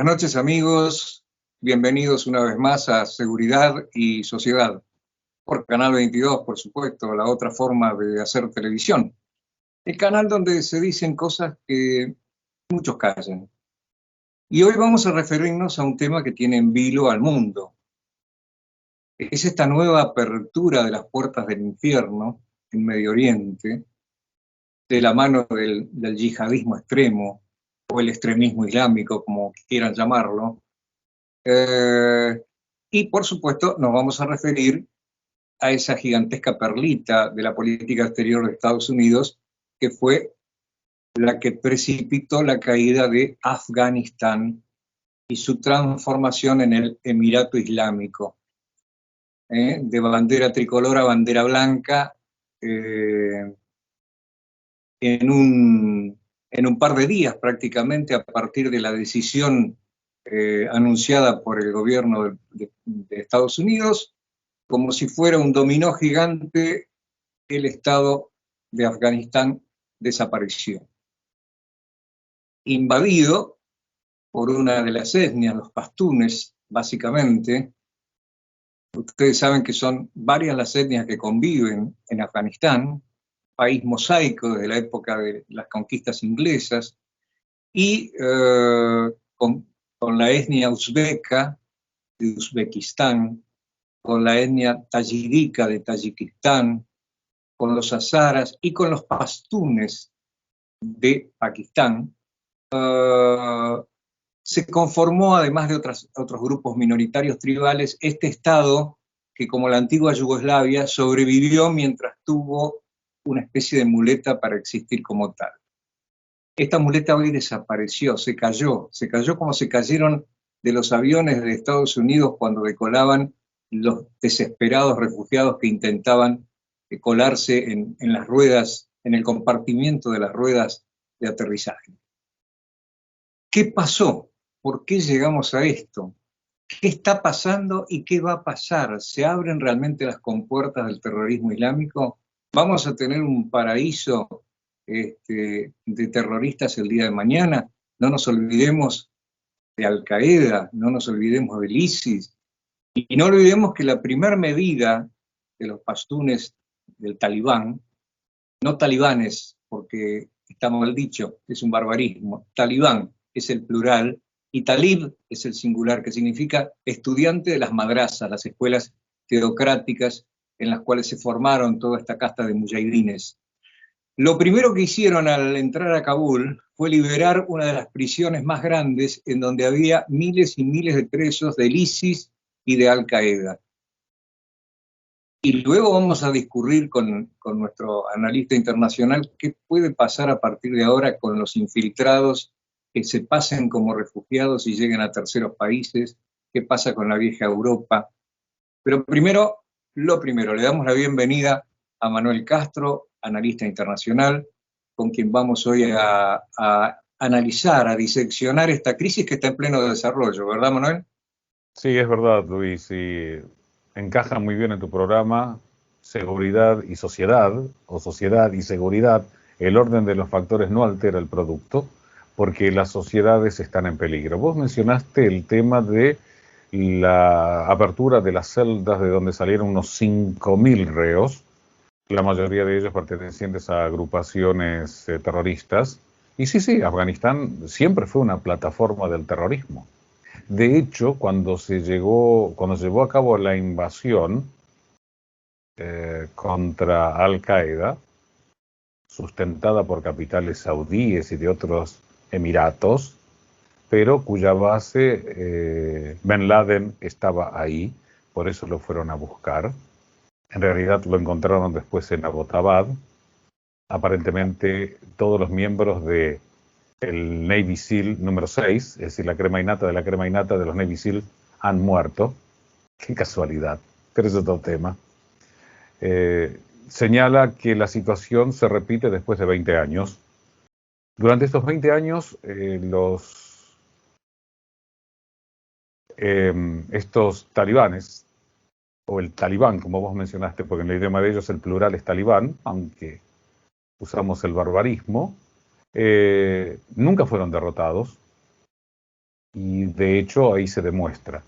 Buenas noches, amigos. Bienvenidos una vez más a Seguridad y Sociedad, por Canal 22, por supuesto, la otra forma de hacer televisión. El canal donde se dicen cosas que muchos callan. Y hoy vamos a referirnos a un tema que tiene en vilo al mundo. Es esta nueva apertura de las puertas del infierno en Medio Oriente, de la mano del yihadismo extremo, o el extremismo islámico, como quieran llamarlo. Y por supuesto nos vamos a referir a esa gigantesca perlita de la política exterior de Estados Unidos, que fue la que precipitó la caída de Afganistán y su transformación en el Emirato Islámico, de bandera tricolor a bandera blanca, en un par de días prácticamente, a partir de la decisión anunciada por el gobierno de Estados Unidos. Como si fuera un dominó gigante, el Estado de Afganistán desapareció. Invadido por una de las etnias, los pastunes, básicamente. Ustedes saben que son varias las etnias que conviven en Afganistán, país mosaico desde la época de las conquistas inglesas, y con la etnia uzbeka de Uzbekistán, con la etnia tayika de Tayikistán, con los hazaras y con los pastunes de Pakistán. Se conformó, además de otros grupos minoritarios tribales, este Estado que, como la antigua Yugoslavia, sobrevivió mientras tuvo una especie de muleta para existir como tal. Esta muleta hoy desapareció, se cayó como se cayeron de los aviones de Estados Unidos cuando decolaban los desesperados refugiados que intentaban colarse en las ruedas, en el compartimiento de las ruedas de aterrizaje. ¿Qué pasó? ¿Por qué llegamos a esto? ¿Qué está pasando y qué va a pasar? ¿Se abren realmente las compuertas del terrorismo islámico? ¿Vamos a tener un paraíso de terroristas el día de mañana? No nos olvidemos de Al-Qaeda, no nos olvidemos del ISIS, y no olvidemos que la primera medida de los pastunes del talibán, no talibanes, porque está mal dicho, es un barbarismo, talibán es el plural, y talib es el singular, que significa estudiante de las madrazas, las escuelas teocráticas en las cuales se formaron toda esta casta de mujahidines. Lo primero que hicieron al entrar a Kabul fue liberar una de las prisiones más grandes, en donde había miles y miles de presos del ISIS y de Al-Qaeda. Y luego vamos a discurrir con nuestro analista internacional qué puede pasar a partir de ahora con los infiltrados que se pasen como refugiados y lleguen a terceros países, qué pasa con la vieja Europa. Pero primero, le damos la bienvenida a Manuel Castro, analista internacional, con quien vamos hoy a analizar, a diseccionar esta crisis que está en pleno desarrollo, ¿verdad, Manuel? Sí, es verdad, Luis, y encaja muy bien en tu programa Seguridad y Sociedad, o Sociedad y Seguridad. El orden de los factores no altera el producto, porque las sociedades están en peligro. Vos mencionaste el tema de la apertura de las celdas de donde salieron unos 5.000 reos, la mayoría de ellos pertenecientes a agrupaciones terroristas. Y sí, Afganistán siempre fue una plataforma del terrorismo. De hecho, cuando se llevó a cabo la invasión contra Al-Qaeda, sustentada por capitales saudíes y de otros emiratos, pero cuya base, Ben Laden estaba ahí, por eso lo fueron a buscar. En realidad lo encontraron después en Abbottabad. Aparentemente todos los miembros de el Navy SEAL número 6, es decir, la crema innata de los Navy SEAL, han muerto. Qué casualidad, pero es otro tema. Señala que la situación se repite después de 20 años. Durante estos 20 años, estos talibanes, o el talibán, como vos mencionaste, porque en el idioma de ellos el plural es talibán, aunque usamos el barbarismo, nunca fueron derrotados. y de hecho ahí se demuestra.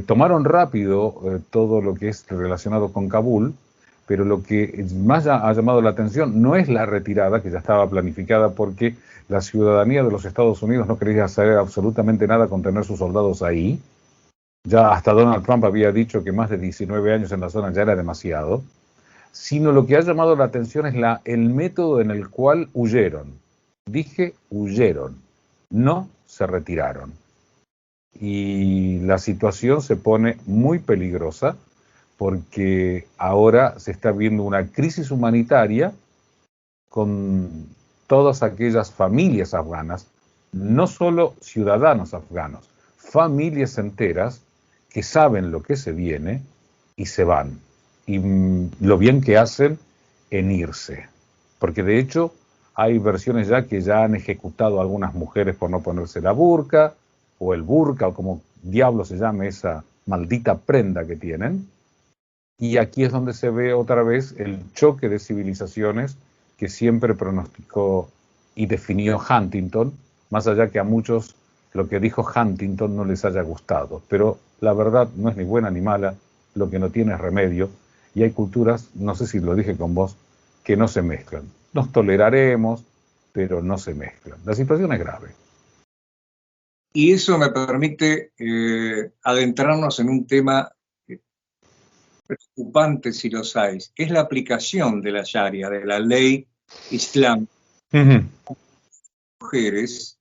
Tomaron rápido todo lo que es relacionado con Kabul, pero lo que más ha llamado la atención no es la retirada, que ya estaba planificada, porque la ciudadanía de los Estados Unidos no quería hacer absolutamente nada con tener sus soldados ahí. Ya hasta Donald Trump había dicho que más de 19 años en la zona ya era demasiado, sino lo que ha llamado la atención es el método en el cual huyeron. Dije huyeron, no se retiraron. Y la situación se pone muy peligrosa porque ahora se está viendo una crisis humanitaria con todas aquellas familias afganas, no solo ciudadanos afganos, familias enteras que saben lo que se viene y se van. Y lo bien que hacen en irse. Porque de hecho hay versiones ya que ya han ejecutado a algunas mujeres por no ponerse la burka, o el burka, o como diablo se llame esa maldita prenda que tienen. Y aquí es donde se ve otra vez el choque de civilizaciones que siempre pronosticó y definió Huntington, más allá que a muchos lo que dijo Huntington no les haya gustado. Pero la verdad no es ni buena ni mala, lo que no tiene es remedio, y hay culturas, no sé si lo dije con vos, que no se mezclan. Nos toleraremos, pero no se mezclan. La situación es grave. Y eso me permite adentrarnos en un tema preocupante, si los hay, que es la aplicación de la Sharia, de la ley islámica, en mujeres,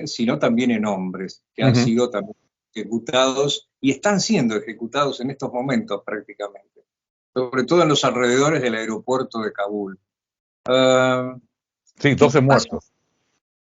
sino también en hombres, que han sido también ejecutados y están siendo ejecutados en estos momentos prácticamente, sobre todo en los alrededores del aeropuerto de Kabul. Sí, ¿Qué 12 pasa? muertos.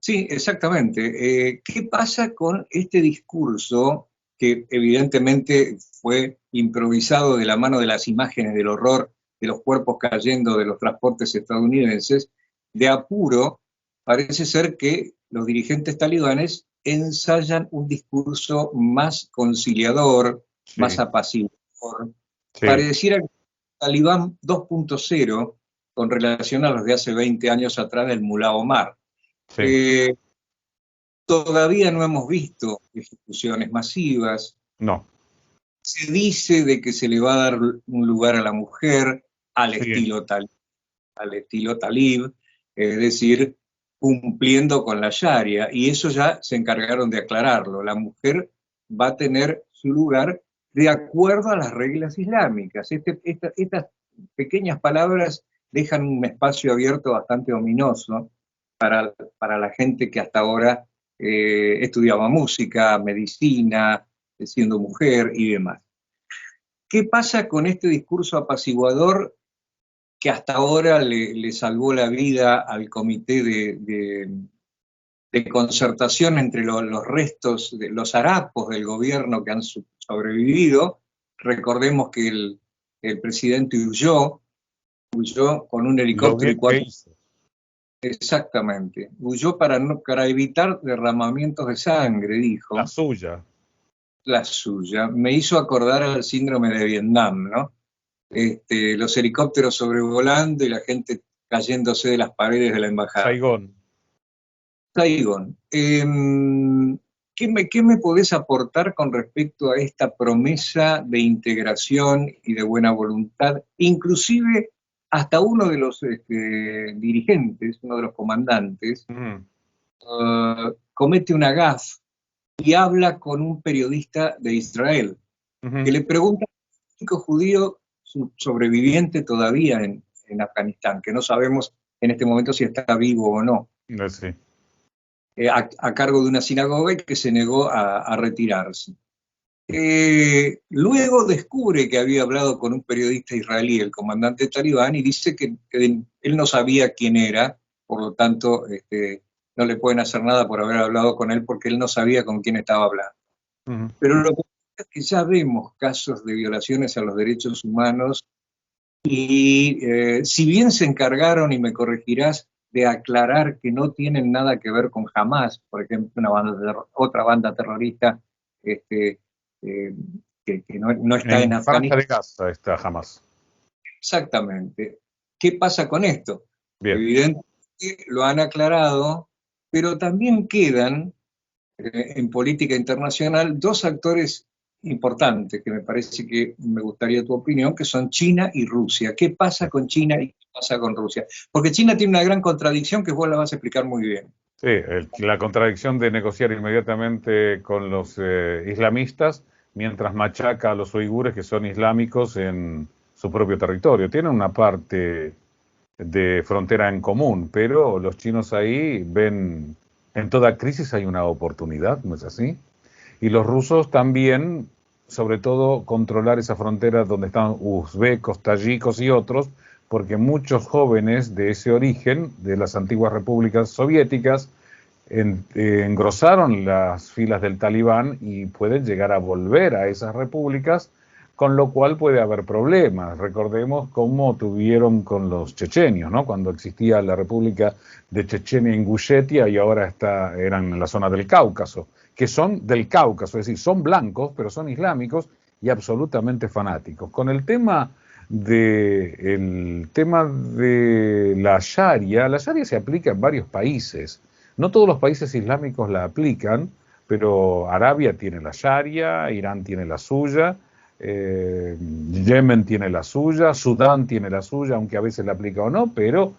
Sí, exactamente. ¿Qué pasa con este discurso que evidentemente fue improvisado de la mano de las imágenes del horror de los cuerpos cayendo de los transportes estadounidenses? De apuro, parece ser que los dirigentes talibanes ensayan un discurso más conciliador, más Sí, apaciguador. sí, Pareciera que Talibán 2.0 con relación a los de hace 20 años atrás del Mulá Omar. sí. Eh, Todavía no hemos visto ejecuciones masivas. No. Se dice de que se le va a dar un lugar a la mujer Sí, al estilo talib, es decir, cumpliendo con la Sharia, y eso ya se encargaron de aclararlo. La mujer va a tener su lugar de acuerdo a las reglas islámicas. Estas pequeñas palabras dejan un espacio abierto bastante ominoso para la gente que hasta ahora estudiaba música, medicina, siendo mujer y demás. ¿Qué pasa con este discurso apaciguador que hasta ahora le salvó la vida al comité de concertación entre los restos de los harapos del gobierno que han sobrevivido? Recordemos que el presidente huyó con un lo helicóptero bien y que cuatro. hizo. Exactamente, huyó para evitar derramamientos de sangre, La dijo. suya. La suya. Me hizo acordar al síndrome de Vietnam, ¿no? Los helicópteros sobrevolando y la gente cayéndose de las paredes de la embajada. Saigón. Saigón, qué me podés aportar con respecto a esta promesa de integración y de buena voluntad? Inclusive hasta uno de los dirigentes, uno de los comandantes, comete una gaffe y habla con un periodista de Israel, que le pregunta a un chico judío sobreviviente todavía en Afganistán, que no sabemos en este momento si está vivo o no, Sí. a cargo de una sinagoga y que se negó a retirarse. Luego descubre que había hablado con un periodista israelí, el comandante talibán, y dice que él no sabía quién era, por lo tanto no le pueden hacer nada por haber hablado con él porque él no sabía con quién estaba hablando. Pero lo que pasa es que ya vemos casos de violaciones a los derechos humanos y si bien se encargaron, y me corregirás, de aclarar que no tienen nada que ver con Hamas, por ejemplo, otra banda terrorista este, eh, que no está en En Franja Afganistán. de Gaza está jamás. Exactamente. ¿Qué pasa con esto? Bien. Evidentemente lo han aclarado, pero también quedan en política internacional dos actores importantes que me parece que me gustaría tu opinión, que son China y Rusia. ¿Qué pasa con China y qué pasa con Rusia? Porque China tiene una gran contradicción que vos la vas a explicar muy bien. Sí, la contradicción de negociar inmediatamente con los islamistas mientras machaca a los uigures que son islámicos en su propio territorio. Tienen una parte de frontera en común, pero los chinos ahí ven, en toda crisis hay una oportunidad, ¿no es así? Y los rusos también, sobre todo, controlar esa frontera donde están uzbecos, tayikos y otros, porque muchos jóvenes de ese origen, de las antiguas repúblicas soviéticas, engrosaron las filas del Talibán y pueden llegar a volver a esas repúblicas, con lo cual puede haber problemas. Recordemos cómo tuvieron con los chechenios, ¿no? Cuando existía la República de Chechenia e Ingushetia y ahora eran en la zona del Cáucaso, que son del Cáucaso, es decir, son blancos, pero son islámicos y absolutamente fanáticos. Con el tema de la Sharia se aplica en varios países. No todos los países islámicos la aplican, pero Arabia tiene la Sharia, Irán tiene la suya, Yemen tiene la suya, Sudán tiene la suya, aunque a veces la aplica o no, pero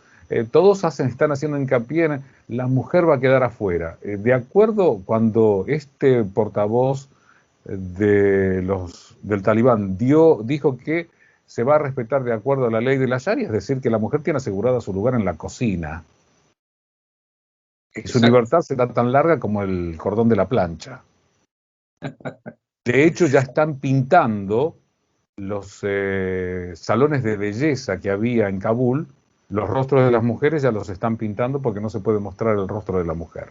todos están haciendo hincapié en la mujer va a quedar afuera. De acuerdo, cuando este portavoz del Talibán dijo que se va a respetar de acuerdo a la ley de la Sharia, es decir, que la mujer tiene asegurada su lugar en la cocina. Y su Exacto. libertad será tan larga como el cordón de la plancha. De hecho, ya están pintando los salones de belleza que había en Kabul, los rostros de las mujeres ya los están pintando porque no se puede mostrar el rostro de la mujer.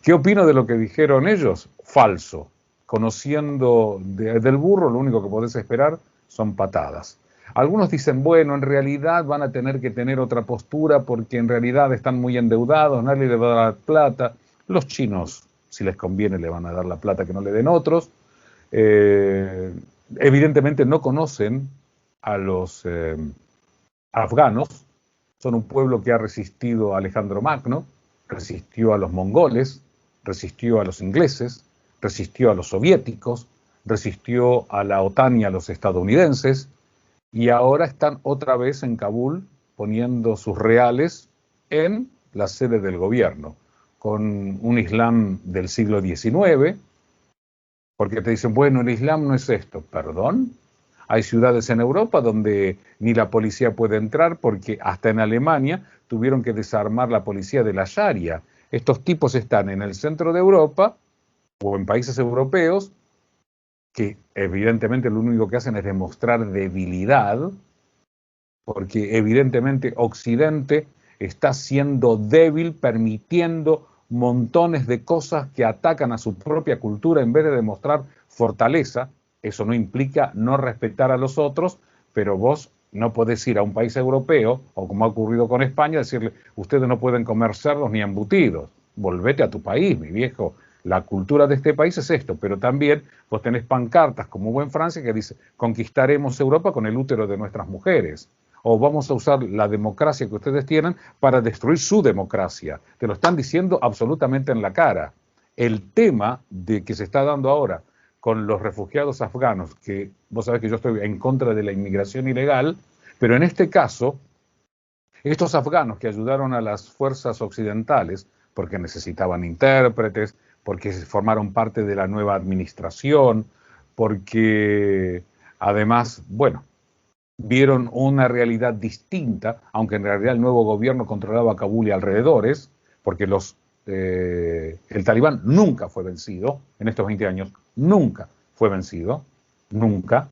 ¿Qué opino de lo que dijeron ellos? Falso. Conociendo del burro, lo único que podés esperar son patadas. Algunos dicen, bueno, en realidad van a tener que tener otra postura porque en realidad están muy endeudados, nadie les va a dar plata. Los chinos, si les conviene, le van a dar la plata que no le den otros. Eh, Evidentemente no conocen a los afganos, son un pueblo que ha resistido a Alejandro Magno, resistió a los mongoles, resistió a los ingleses, resistió a los soviéticos, resistió a la OTAN y a los estadounidenses, y ahora están otra vez en Kabul poniendo sus reales en la sede del gobierno, con un Islam del siglo XIX, porque te dicen, bueno, el Islam no es esto, perdón. Hay ciudades en Europa donde ni la policía puede entrar porque hasta en Alemania tuvieron que desarmar la policía de la Sharia. Estos tipos están en el centro de Europa o en países europeos que evidentemente lo único que hacen es demostrar debilidad, porque evidentemente Occidente está siendo débil, permitiendo montones de cosas que atacan a su propia cultura en vez de demostrar fortaleza. Eso no implica no respetar a los otros, pero vos no podés ir a un país europeo, o como ha ocurrido con España, decirle, ustedes no pueden comer cerdos ni embutidos, volvete a tu país, mi viejo. La cultura de este país es esto, pero también vos tenés pancartas como hubo en Francia que dice, conquistaremos Europa con el útero de nuestras mujeres, o vamos a usar la democracia que ustedes tienen para destruir su democracia. Te lo están diciendo absolutamente en la cara. El tema de que se está dando ahora con los refugiados afganos, que vos sabés que yo estoy en contra de la inmigración ilegal, pero en este caso, estos afganos que ayudaron a las fuerzas occidentales, porque necesitaban intérpretes, porque formaron parte de la nueva administración, porque además, bueno, vieron una realidad distinta, aunque en realidad el nuevo gobierno controlaba Kabul y alrededores, porque el Talibán nunca fue vencido en estos 20 años, nunca fue vencido, nunca.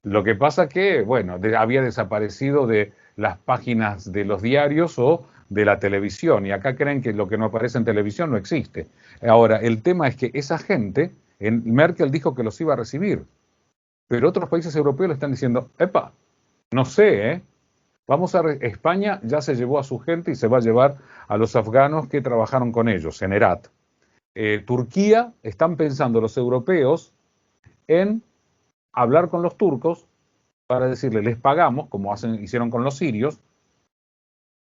Lo que pasa que, bueno, había desaparecido de las páginas de los diarios o de la televisión, y acá creen que lo que no aparece en televisión no existe. Ahora, el tema es que esa gente, Merkel dijo que los iba a recibir, pero otros países europeos le están diciendo, epa, no sé, ¿eh? España ya se llevó a su gente y se va a llevar a los afganos que trabajaron con ellos en Herat. Turquía, están pensando los europeos en hablar con los turcos para decirles, les pagamos, como hicieron con los sirios,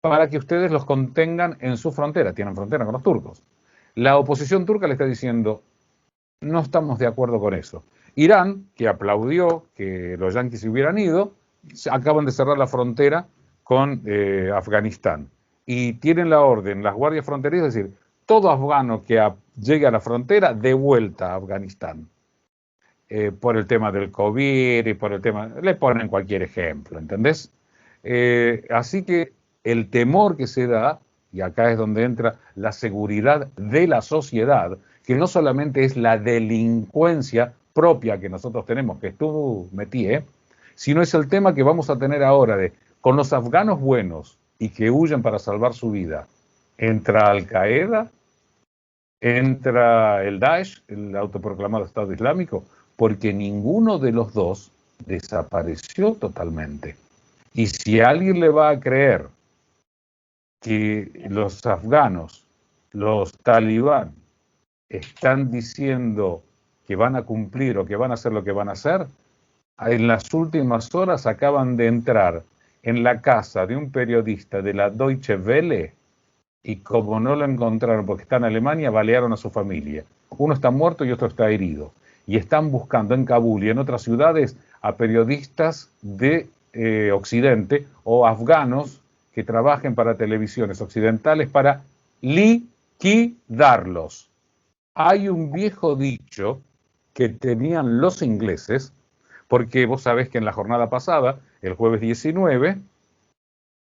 para que ustedes los contengan en su frontera, tienen frontera con los turcos. La oposición turca le está diciendo, no estamos de acuerdo con eso. Irán, que aplaudió que los yanquis se hubieran ido, acaban de cerrar la frontera con Afganistán. Y tienen la orden, las guardias fronterizas, es decir, todo afgano que llegue a la frontera, de vuelta a Afganistán. Por el tema del COVID y por el tema, le ponen cualquier ejemplo, ¿entendés? Así que el temor que se da, y acá es donde entra la seguridad de la sociedad, que no solamente es la delincuencia propia que nosotros tenemos, que tú metí, sino es el tema que vamos a tener ahora de, con los afganos buenos y que huyen para salvar su vida, entra Al Qaeda, entra el Daesh, el autoproclamado Estado Islámico, porque ninguno de los dos desapareció totalmente. Y si alguien le va a creer que los afganos, los talibán, están diciendo que van a cumplir o que van a hacer lo que van a hacer, en las últimas horas acaban de entrar en la casa de un periodista de la Deutsche Welle y como no lo encontraron porque está en Alemania, balearon a su familia. Uno está muerto y otro está herido. Y están buscando en Kabul y en otras ciudades a periodistas de Occidente o afganos que trabajen para televisiones occidentales para liquidarlos. Hay un viejo dicho que tenían los ingleses, porque vos sabés que en la jornada pasada, el jueves 19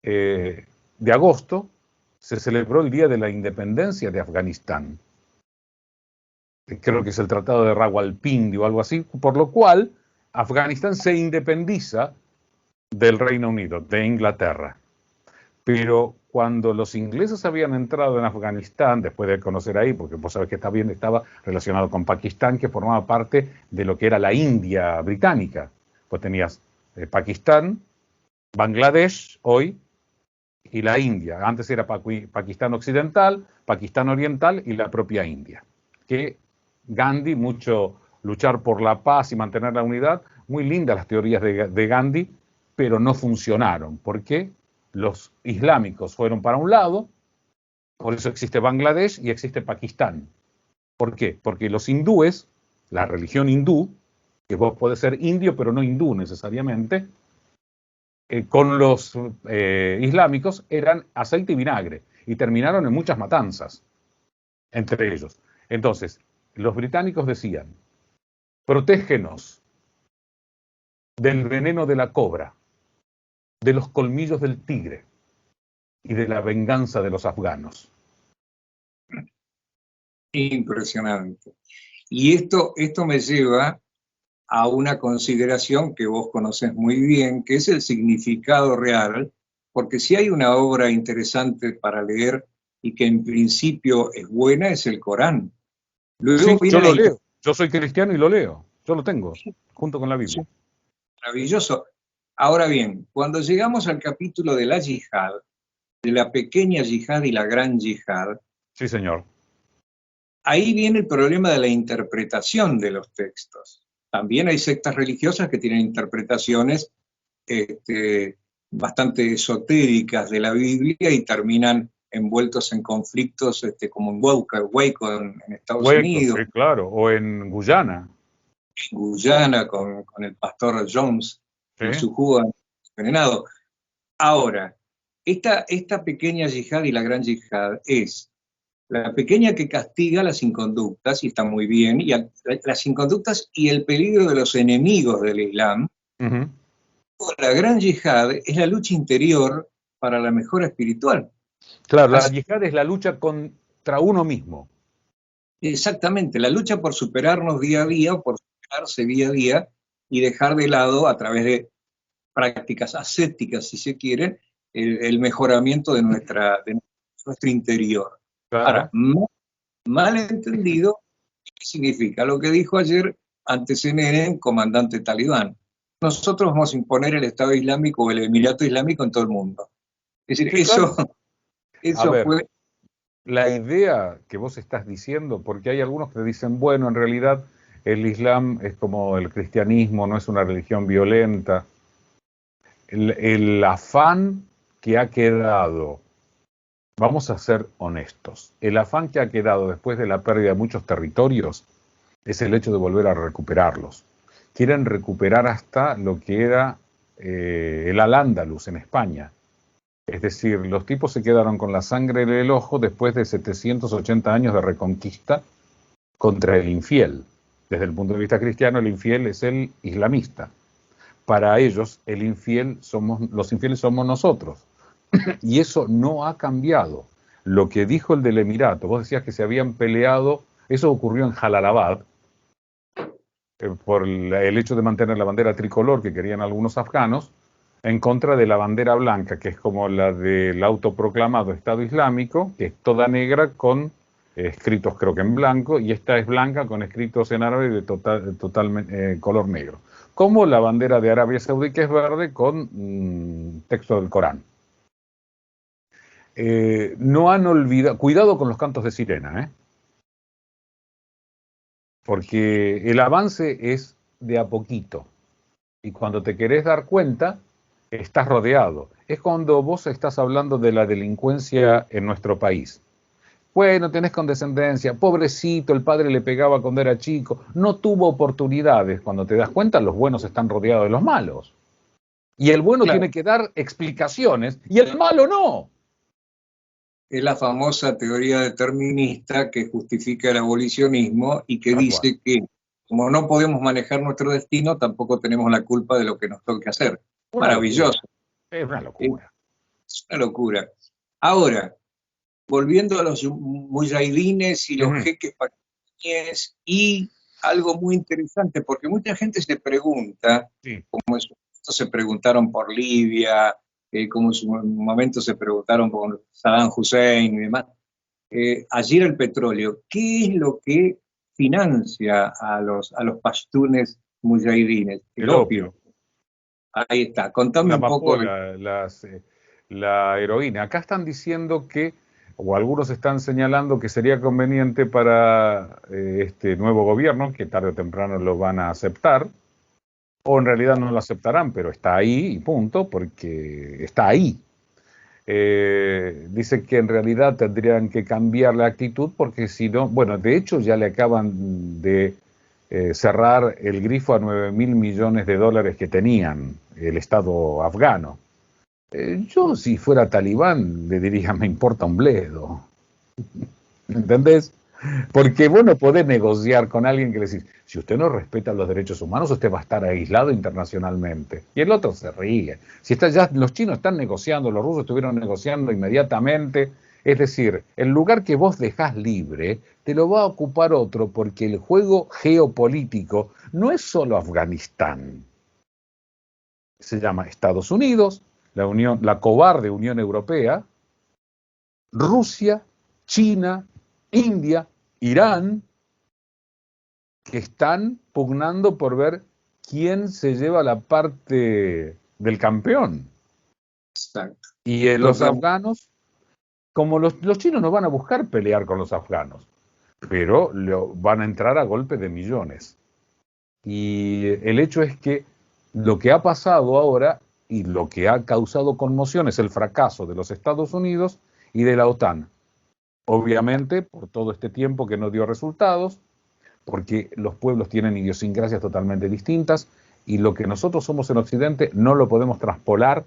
de agosto, se celebró el Día de la Independencia de Afganistán. Creo que es el Tratado de Rawalpindi o algo así, por lo cual Afganistán se independiza del Reino Unido, de Inglaterra. Pero cuando los ingleses habían entrado en Afganistán, después de conocer ahí, porque vos sabés que estaba relacionado con Pakistán, que formaba parte de lo que era la India británica. Pues tenías Pakistán, Bangladesh hoy, y la India. Antes era Pakistán Occidental, Pakistán Oriental y la propia India. Que Gandhi, mucho luchar por la paz y mantener la unidad, muy lindas las teorías de Gandhi, pero no funcionaron. ¿Por qué? Los islámicos fueron para un lado, por eso existe Bangladesh y existe Pakistán. ¿Por qué? Porque los hindúes, la religión hindú, que vos podés ser indio pero no hindú necesariamente, con los islámicos eran aceite y vinagre y terminaron en muchas matanzas entre ellos. Entonces, los británicos decían, protégenos del veneno de la cobra, de los colmillos del tigre y de la venganza de los afganos. Impresionante. Y esto me lleva a una consideración que vos conocés muy bien, que es el significado real, porque si hay una obra interesante para leer y que en principio es buena, es el Corán. Luego Sí, yo viene lo leo. Yo soy cristiano y lo leo. Yo lo tengo, junto con la Biblia. maravilloso. Ahora bien, cuando llegamos al capítulo de la yihad, de la pequeña yihad y la gran yihad, Sí, señor. ahí viene el problema de la interpretación de los textos. También hay sectas religiosas que tienen interpretaciones bastante esotéricas de la Biblia y terminan envueltos en conflictos como en Waco en Estados Huecos, Unidos, sí, claro. O en Guyana. en Guyana con el pastor Jones Sí. y su jugo envenenado. Ahora, esta pequeña yihad y la gran yihad es la pequeña que castiga las inconductas, y está muy bien, y las inconductas y el peligro de los enemigos del Islam. Uh-huh. La gran yihad es la lucha interior para la mejora espiritual. Claro, la yihad es la lucha contra uno mismo. Exactamente, la lucha por superarnos día a día, por superarse día a día y dejar de lado, a través de prácticas ascéticas, si se quiere, el mejoramiento de nuestro interior. Claro. Ahora, mal entendido, ¿qué significa? Lo que dijo ayer ante CNN, comandante talibán. Nosotros vamos a imponer el Estado Islámico o el Emirato Islámico en todo el mundo. Es decir, Sí, claro. eso fue... La idea que vos estás diciendo, porque hay algunos que dicen, bueno, en realidad el Islam es como el cristianismo, no es una religión violenta. El afán que ha quedado vamos a ser honestos. El afán que ha quedado después de la pérdida de muchos territorios es el hecho de volver a recuperarlos. Quieren recuperar hasta lo que era el Al-Ándalus en España. Es decir, los tipos se quedaron con la sangre en el ojo después de 780 años de reconquista contra el infiel. Desde el punto de vista cristiano, el infiel es el islamista. Para ellos, los infieles somos nosotros. Y eso no ha cambiado. Lo que dijo el del Emirato, vos decías que se habían peleado, eso ocurrió en Jalalabad, por el hecho de mantener la bandera tricolor que querían algunos afganos, en contra de la bandera blanca, que es como la del autoproclamado Estado Islámico, que es toda negra con escritos creo que en blanco, y esta es blanca con escritos en árabe de total color negro. Como la bandera de Arabia Saudí, que es verde con texto del Corán. No han olvidado, cuidado con los cantos de sirena, porque el avance es de a poquito, y cuando te querés dar cuenta, estás rodeado. Es cuando vos estás hablando de la delincuencia en nuestro país. Bueno, tenés condescendencia, pobrecito, el padre le pegaba cuando era chico, no tuvo oportunidades. Cuando te das cuenta, los buenos están rodeados de los malos. Y el bueno Claro, tiene que dar explicaciones, y el malo no. es la famosa teoría determinista que justifica el abolicionismo y que Tal cual. dice que como no podemos manejar nuestro destino, tampoco tenemos la culpa de lo que nos toque hacer. Una Maravilloso, locura. Es una es locura. una locura. Ahora, volviendo a los muyahidines y los Ujú. jeques pakistaníes y algo muy interesante, porque mucha gente se pregunta, Sí. como en su momento se preguntaron por Libia, como en su momento se preguntaron por Saddam Hussein y demás, allí el petróleo, ¿qué es lo que financia a los pashtunes muyahidines? El El opio. opio, Ahí está, contame la un poco de... amapola, la heroína. Acá están diciendo que, o algunos están señalando que sería conveniente para este nuevo gobierno, que tarde o temprano lo van a aceptar, o en realidad no lo aceptarán, pero está ahí y punto, porque está ahí. Dice que en realidad tendrían que cambiar la actitud porque si no, bueno, de hecho ya le acaban de cerrar el grifo a 9.000 millones de dólares que tenían el Estado afgano. Yo si fuera talibán le diría me importa un bledo, ¿entendés? Porque vos no podés negociar con alguien que le decís, si usted no respeta los derechos humanos, usted va a estar aislado internacionalmente. Y el otro se ríe. Si está ya, los chinos están negociando, los rusos estuvieron negociando inmediatamente. Es decir, el lugar que vos dejás libre, te lo va a ocupar otro, porque el juego geopolítico no es solo Afganistán. Se llama Estados Unidos, la cobarde Unión Europea, Rusia, China, India, Irán, que están pugnando por ver quién se lleva la parte del campeón. Exacto. Y los Total. afganos, como los chinos no van a buscar pelear con los afganos, pero van a entrar a golpe de millones. Y el hecho es que lo que ha pasado ahora y lo que ha causado conmoción es el fracaso de los Estados Unidos y de la OTAN. Obviamente, por todo este tiempo que no dio resultados, porque los pueblos tienen idiosincrasias totalmente distintas y lo que nosotros somos en Occidente no lo podemos traspolar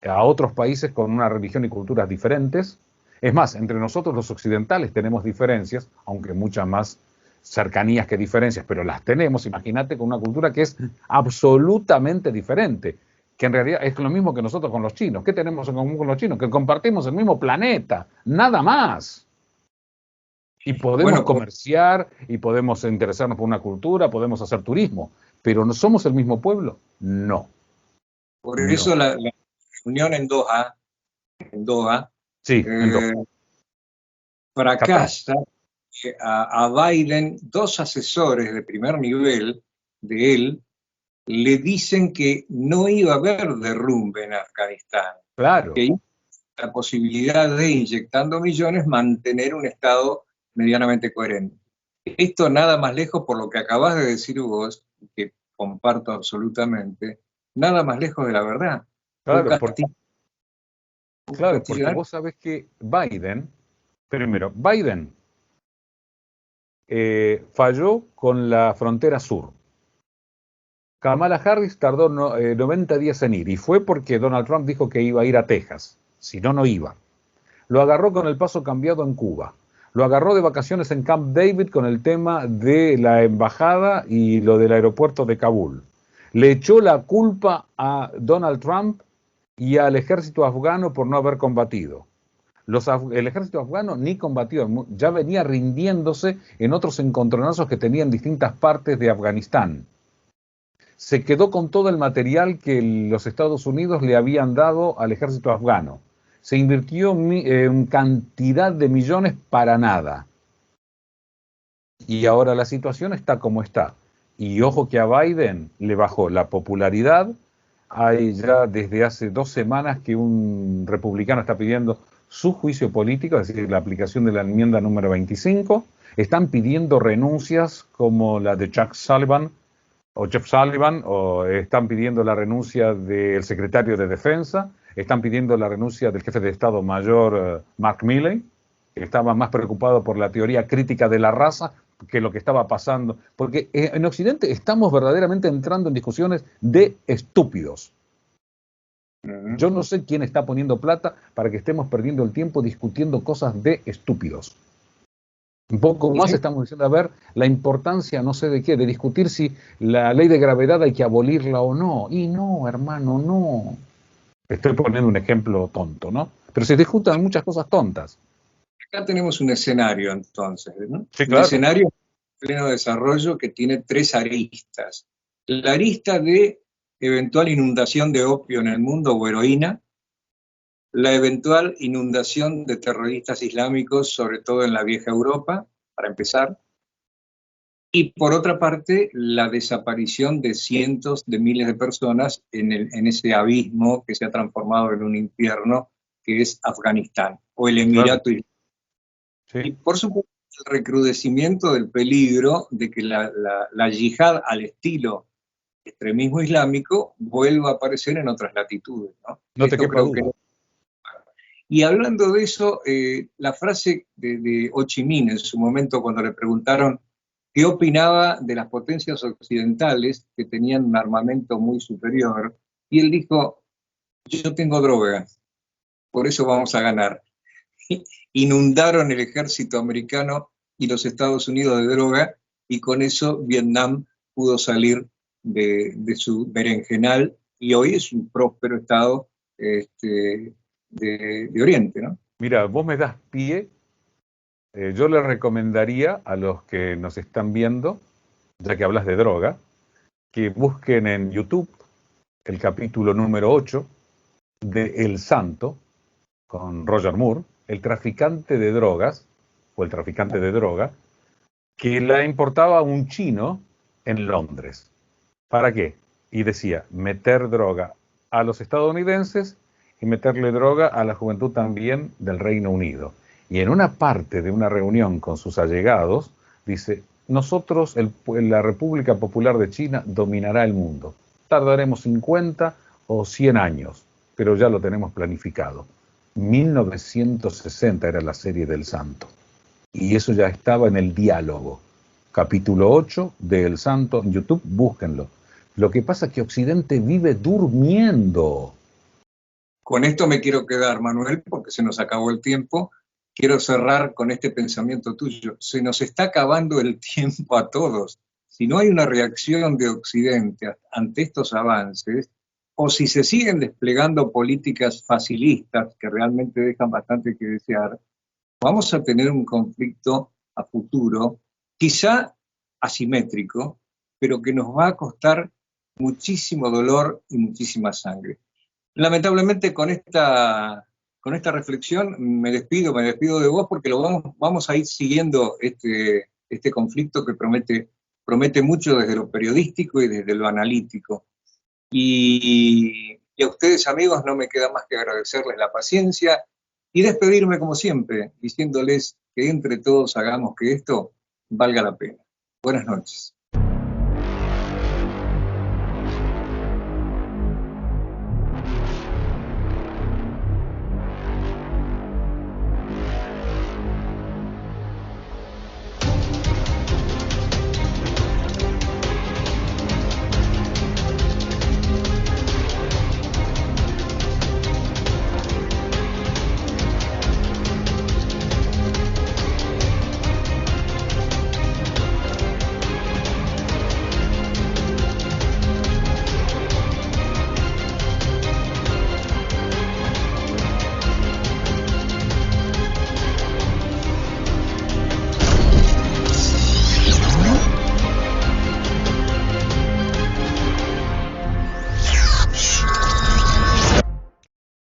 a otros países con una religión y culturas diferentes. Es más, entre nosotros los occidentales tenemos diferencias, aunque muchas más cercanías que diferencias, pero las tenemos. Imagínate con una cultura que es absolutamente diferente, que en realidad es lo mismo que nosotros con los chinos. ¿Qué tenemos en común con los chinos? Que compartimos el mismo planeta, nada más. Y podemos Bueno, comerciar y podemos interesarnos por una cultura, podemos hacer turismo, pero ¿no somos el mismo pueblo? No, por no. eso la reunión en Doha Sí, en eh, Doha, Qatar. fracasa. A Biden, dos asesores de primer nivel de él le dicen que no iba a haber derrumbe en Afganistán, que Claro, hay la posibilidad de, inyectando millones, mantener un Estado medianamente coherente. Esto nada más lejos, por lo que acabas de decir vos, que comparto absolutamente, nada más lejos de la verdad. Vos claro, porque castiguás Claro, porque vos sabés que Biden, primero, Biden falló con la frontera sur. Kamala Harris tardó 90 días en ir, y fue porque Donald Trump dijo que iba a ir a Texas, si no, no iba. Lo agarró con el paso cambiado en Cuba. Lo agarró de vacaciones en Camp David con el tema de la embajada y lo del aeropuerto de Kabul. Le echó la culpa a Donald Trump y al ejército afgano por no haber combatido. El ejército afgano ni combatió, ya venía rindiéndose en otros encontronazos que tenía en distintas partes de Afganistán. Se quedó con todo el material que los Estados Unidos le habían dado al ejército afgano. Se invirtió en cantidad de millones para nada. Y ahora la situación está como está. Y ojo que a Biden le bajó la popularidad. Hay ya desde hace 2 semanas que un republicano está pidiendo su juicio político, es decir, la aplicación de la enmienda número 25. Están pidiendo renuncias como la de Chuck Sullivan, o Jeff Sullivan, o están pidiendo la renuncia del secretario de Defensa, están pidiendo la renuncia del jefe de Estado Mayor Mark Milley, que estaba más preocupado por la teoría crítica de la raza que lo que estaba pasando, porque en Occidente estamos verdaderamente entrando en discusiones de estúpidos. Yo no sé quién está poniendo plata para que estemos perdiendo el tiempo discutiendo cosas de estúpidos. Un poco más estamos diciendo, a ver, la importancia, no sé de qué, de discutir si la ley de gravedad hay que abolirla o no. Y no, hermano, no. Estoy poniendo un ejemplo tonto, ¿no? Pero se discutan muchas cosas tontas. Acá tenemos un escenario, entonces, ¿no? Sí, claro. Un escenario en pleno desarrollo que tiene 3 aristas. La arista de eventual inundación de opio en el mundo o heroína, la eventual inundación de terroristas islámicos, sobre todo en la vieja Europa, para empezar, y por otra parte, la desaparición de cientos de miles de personas en ese abismo que se ha transformado en un infierno, que es Afganistán, o el Emirato Islámico. Sí. Y por supuesto, el recrudecimiento del peligro de que la yihad al estilo extremismo islámico vuelva a aparecer en otras latitudes, ¿no? No te quepa duda. Y hablando de eso, la frase de Ho Chi Minh en su momento cuando le preguntaron qué opinaba de las potencias occidentales que tenían un armamento muy superior, y él dijo, yo tengo drogas, por eso vamos a ganar. Inundaron el ejército americano y los Estados Unidos de droga, y con eso Vietnam pudo salir de su berenjenal, y hoy es un próspero estado de Oriente, ¿no? Mira, vos me das pie. Yo le recomendaría a los que nos están viendo, ya que hablas de droga, que busquen en YouTube el capítulo número 8 de El Santo, con Roger Moore, el traficante de drogas, o el traficante de droga, que la importaba un chino en Londres. ¿Para qué? Y decía, meter droga a los estadounidenses y meterle droga a la juventud también del Reino Unido. Y en una parte de una reunión con sus allegados, dice, nosotros, la República Popular de China, dominará el mundo. Tardaremos 50 o 100 años, pero ya lo tenemos planificado. 1960 era la serie del Santo. Y eso ya estaba en el diálogo. Capítulo 8 de El Santo en YouTube, búsquenlo. Lo que pasa es que Occidente vive durmiendo. Con esto me quiero quedar, Manuel, porque se nos acabó el tiempo. Quiero cerrar con este pensamiento tuyo. Se nos está acabando el tiempo a todos. Si no hay una reacción de Occidente ante estos avances, o si se siguen desplegando políticas facilistas que realmente dejan bastante que desear, vamos a tener un conflicto a futuro, quizá asimétrico, pero que nos va a costar muchísimo dolor y muchísima sangre. Lamentablemente con esta reflexión me despido de vos, porque vamos a ir siguiendo este conflicto que promete mucho desde lo periodístico y desde lo analítico. Y a ustedes, amigos, no me queda más que agradecerles la paciencia y despedirme como siempre, diciéndoles que entre todos hagamos que esto valga la pena. Buenas noches.